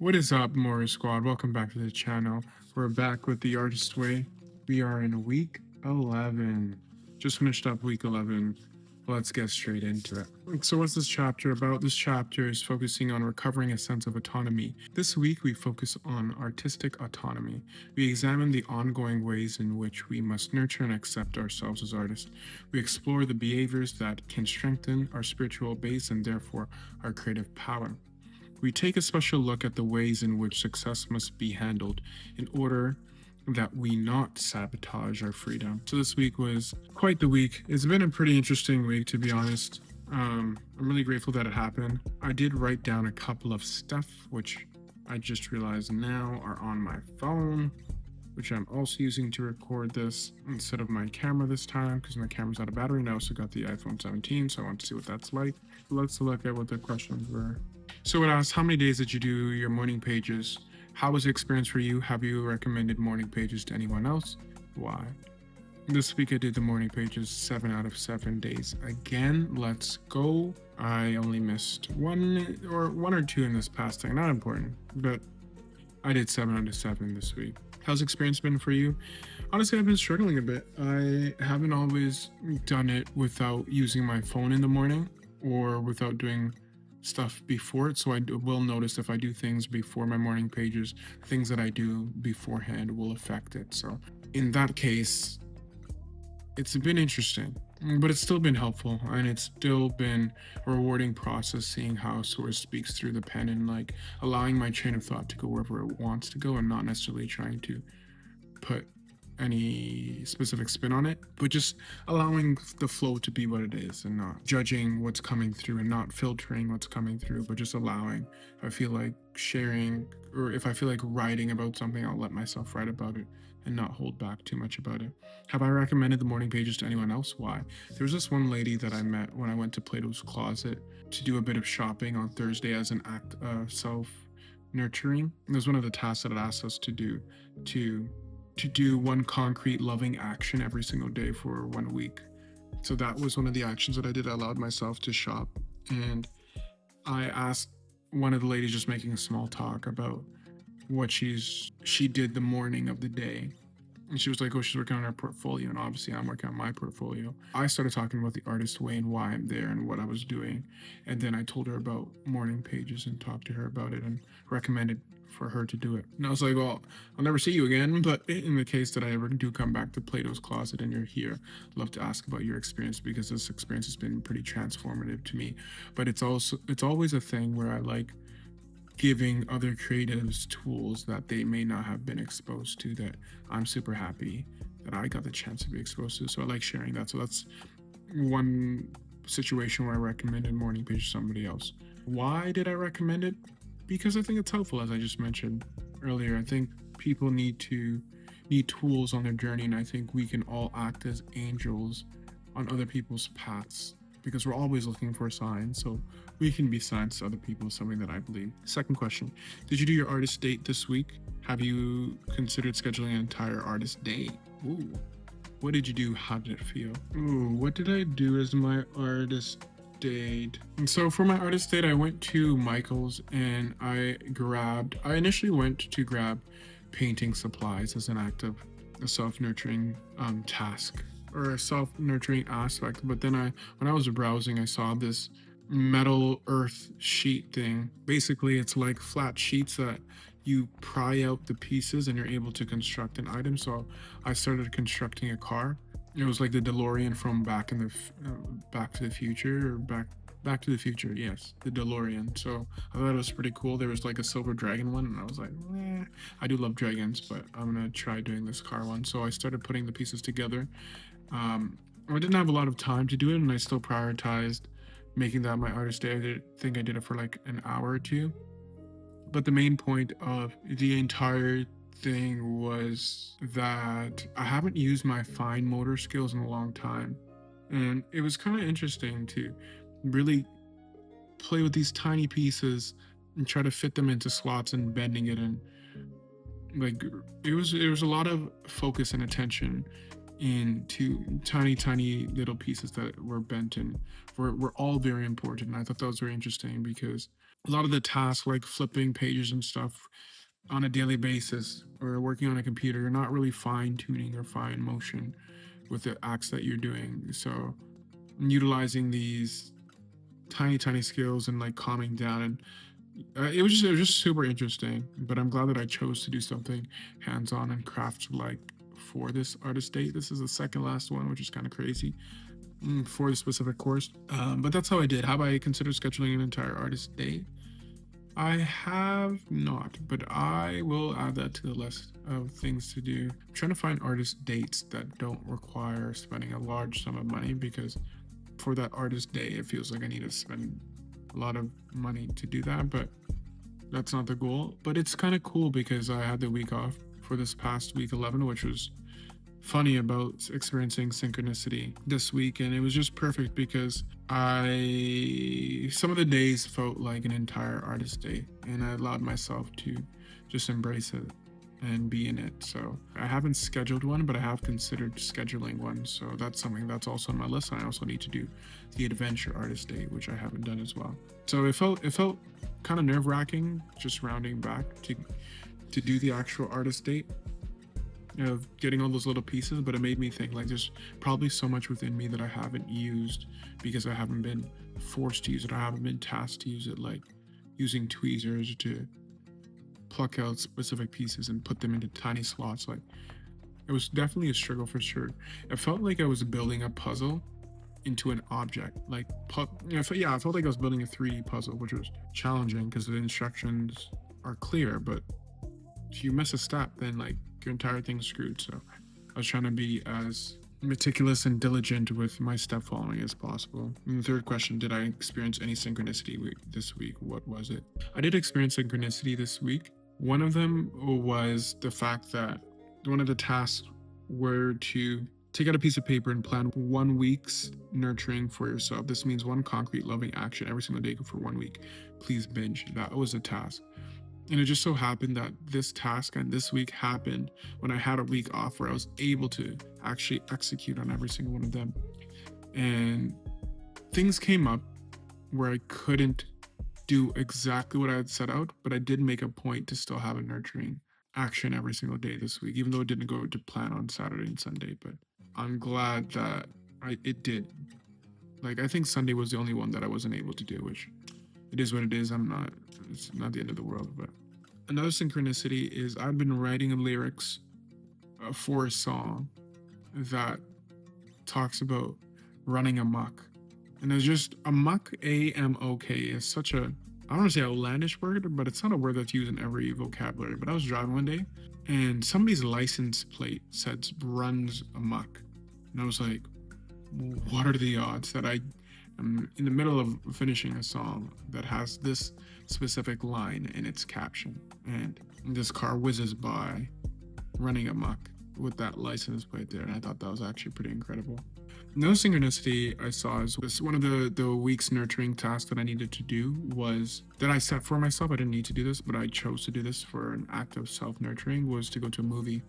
What is up, Morris Squad? Welcome back to the channel. We're back with the Artist Way. We are in week 11. Just finished up week 11. Let's get straight into it. So, what's this chapter about? This chapter is focusing on recovering a sense of autonomy. This week, we focus on artistic autonomy. We examine the ongoing ways in which we must nurture and accept ourselves as artists. We explore the behaviors that can strengthen our spiritual base and therefore our creative power. We take a special look at the ways in which success must be handled in order that we not sabotage our freedom. So this week was quite the week. It's been a pretty interesting week, to be honest. I'm really grateful that it happened. I did write down a couple of stuff, which I just realized now are on my phone, which I'm also using to record this instead of my camera this time because my camera's out of battery. And I also got the iPhone 17, so I want to see what that's like. Let's look at what the questions were. So it asks, how many days did you do your morning pages? How was the experience for you? Have you recommended morning pages to anyone else? Why? This week I did the morning pages 7 out of 7 days. Again, let's go. I only missed one or two in this past thing. Not important, but I did 7 out of 7 this week. How's the experience been for you? Honestly, I've been struggling a bit. I haven't always done it without using my phone in the morning or without doing stuff before it. So I will notice if I do things before my morning pages, things that I do beforehand will affect it. So in that case, it's been interesting, but it's still been helpful, and it's still been a rewarding process seeing how source speaks through the pen and like allowing my train of thought to go wherever it wants to go and not necessarily trying to put any specific spin on it, but just allowing the flow to be what it is and not judging what's coming through and not filtering what's coming through, but just allowing. If I feel like sharing or if I feel like writing about something, I'll let myself write about it and not hold back too much about it. Have I recommended the morning pages to anyone else? Why? There was this one lady that I met when I went to Plato's Closet to do a bit of shopping on Thursday as an act of self nurturing. It was one of the tasks that it asked us to do to do one concrete loving action every single day for 1 week. So that was one of the actions that I did. I allowed myself to shop, and I asked one of the ladies just making a small talk about what she did the morning of the day. And she was like, oh, she's working on her portfolio. And obviously, I'm working on my portfolio. I started talking about the artist way and why I'm there and what I was doing. And then I told her about morning pages and talked to her about it and recommended for her to do it. And I was like, well, I'll never see you again. But in the case that I ever do come back to Plato's Closet and you're here, I'd love to ask about your experience because this experience has been pretty transformative to me. But it's always a thing where I like giving other creatives tools that they may not have been exposed to that I'm super happy that I got the chance to be exposed to. So I like sharing that. So that's one situation where I recommended morning page to somebody else. Why did I recommend it? Because I think it's helpful, as I just mentioned earlier. I think people need tools on their journey, and I think we can all act as angels on other people's paths because we're always looking for signs. So we can be signs to other people, something that I believe. Second question, did you do your artist date this week? Have you considered scheduling an entire artist day? Ooh. What did you do? How did it feel? Ooh, what did I do as my artist date? And so for my artist date, I went to Michael's and I initially went to grab painting supplies as an act of a self-nurturing task or a self-nurturing aspect. But then when I was browsing, I saw this metal earth sheet thing. Basically, it's like flat sheets that you pry out the pieces and you're able to construct an item. So I started constructing a car. It was like the DeLorean from Back to the Future, or Back to the Future. Yes, the DeLorean. So I thought it was pretty cool. There was like a silver dragon one, and I was like, I do love dragons, but I'm gonna try doing this car one. So I started putting the pieces together. I didn't have a lot of time to do it, and I still prioritized making that my artist day. I think I did it for like an hour or two. But the main point of the entire thing was that I haven't used my fine motor skills in a long time. And it was kind of interesting to really play with these tiny pieces and try to fit them into slots and bending it. And like it was a lot of focus and attention into tiny little pieces that were bent and were all very important. And I thought that was very interesting because a lot of the tasks like flipping pages and stuff on a daily basis or working on a computer, you're not really fine tuning or fine motion with the acts that you're doing. So utilizing these tiny skills and like calming down, and it was just super interesting. But I'm glad that I chose to do something hands-on and craft like for this artist date. This is the second last one, which is kind of crazy for the specific course. But that's how I did. Have I considered scheduling an entire artist day? I have not, but I will add that to the list of things to do. I'm trying to find artist dates that don't require spending a large sum of money, because for that artist day, it feels like I need to spend a lot of money to do that, but that's not the goal. But it's kind of cool because I had the week off for this past week 11, which was funny about experiencing synchronicity this week, and it was just perfect because I some of the days felt like an entire artist day, and I allowed myself to just embrace it and be in it. So I haven't scheduled one, but I have considered scheduling one, so that's something that's also on my list. And I also need to do the adventure artist day, which I haven't done as well. So it felt kind of nerve-wracking just rounding back to do the actual artist date of getting all those little pieces, but it made me think like there's probably so much within me that I haven't used because I haven't been forced to use it. I haven't been tasked to use it, like using tweezers to pluck out specific pieces and put them into tiny slots. Like it was definitely a struggle for sure. It felt like I was building a puzzle into an object. Like I felt like I was building a 3D puzzle, which was challenging because the instructions are clear, but if you miss a step, then like your entire thing's screwed. So I was trying to be as meticulous and diligent with my step following as possible. And the third question, did I experience any synchronicity this week? What was it? I did experience synchronicity this week. One of them was the fact that one of the tasks were to take out a piece of paper and plan 1 week's nurturing for yourself. This means one concrete loving action every single day for 1 week. Please binge. That was a task. And it just so happened that this task and this week happened when I had a week off where I was able to actually execute on every single one of them. And things came up where I couldn't do exactly what I had set out, but I did make a point to still have a nurturing action every single day this week, even though it didn't go to plan on Saturday and Sunday. But I'm glad that it did. Like, I think Sunday was the only one that I wasn't able to do, which it is what it is. It's not the end of the world. But another synchronicity is I've been writing lyrics for a song that talks about running amok. And it's just amok, A-M-O-K, is such a, I don't want to say outlandish word, but it's not a word that's used in every vocabulary. But I was driving one day and somebody's license plate said runs amok. And I was like, what are the odds that I'm in the middle of finishing a song that has this specific line in its caption, and this car whizzes by running amok with that license plate there, and I thought that was actually pretty incredible. No synchronicity I saw is one of the week's nurturing tasks that I needed to do was that I set for myself. I didn't need to do this, but I chose to do this for an act of self-nurturing, was to go to a movie.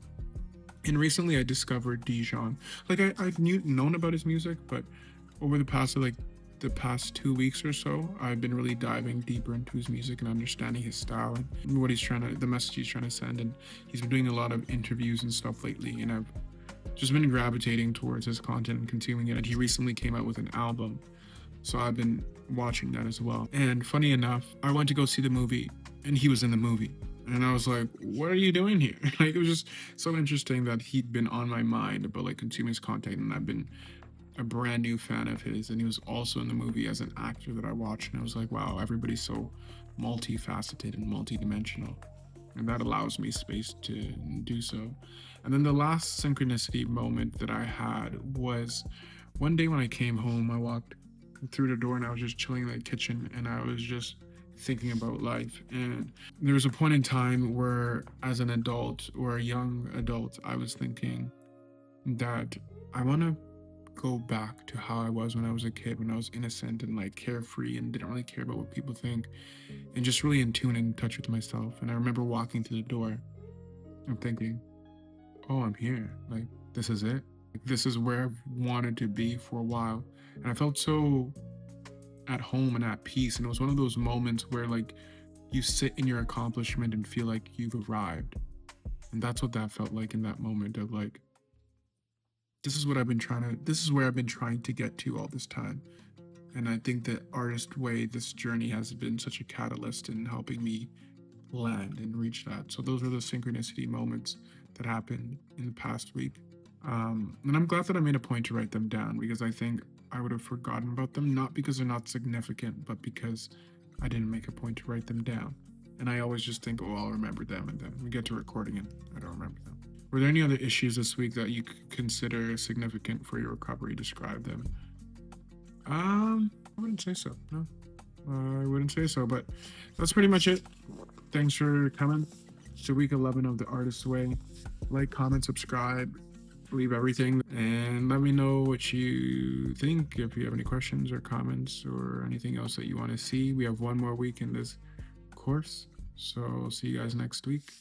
And recently I discovered Dijon. Like I've known about his music, but over the past 2 weeks or so, I've been really diving deeper into his music and understanding his style and what the message he's trying to send. And he's been doing a lot of interviews and stuff lately, and I've just been gravitating towards his content and consuming it. And he recently came out with an album, so I've been watching that as well. And funny enough, I went to go see the movie, and he was in the movie. And I was like, what are you doing here? Like, it was just so interesting that he'd been on my mind about like consuming his content, and I've been a brand new fan of his, and he was also in the movie as an actor that I watched, and I was like, wow, everybody's so multifaceted and multidimensional, and that allows me space to do so. And then the last synchronicity moment that I had was one day when I came home. I walked through the door and I was just chilling in the kitchen, and I was just thinking about life. And there was a point in time where, as an adult or a young adult, I was thinking that I want to go back to how I was when I was a kid, when I was innocent and like carefree and didn't really care about what people think, and just really in tune and in touch with myself. And I remember walking through the door and thinking, oh, I'm here. Like, this is it. Like, this is where I've wanted to be for a while. And I felt so at home and at peace. And it was one of those moments where like you sit in your accomplishment and feel like you've arrived. And that's what that felt like in that moment of like, this is where I've been trying to get to all this time. And I think that Artist Way, this journey has been such a catalyst in helping me land and reach that. So those are the synchronicity moments that happened in the past week. And I'm glad that I made a point to write them down because I think I would have forgotten about them, not because they're not significant, but because I didn't make a point to write them down. And I always just think, oh, I'll remember them. And then we get to recording and I don't remember them. Were there any other issues this week that you could consider significant for your recovery? Describe them. I wouldn't say so. No, I wouldn't say so. But that's pretty much it. Thanks for coming to week 11 of the Artist Way. Like, comment, subscribe, leave everything, and let me know what you think. If you have any questions or comments or anything else that you want to see, we have one more week in this course. So see you guys next week.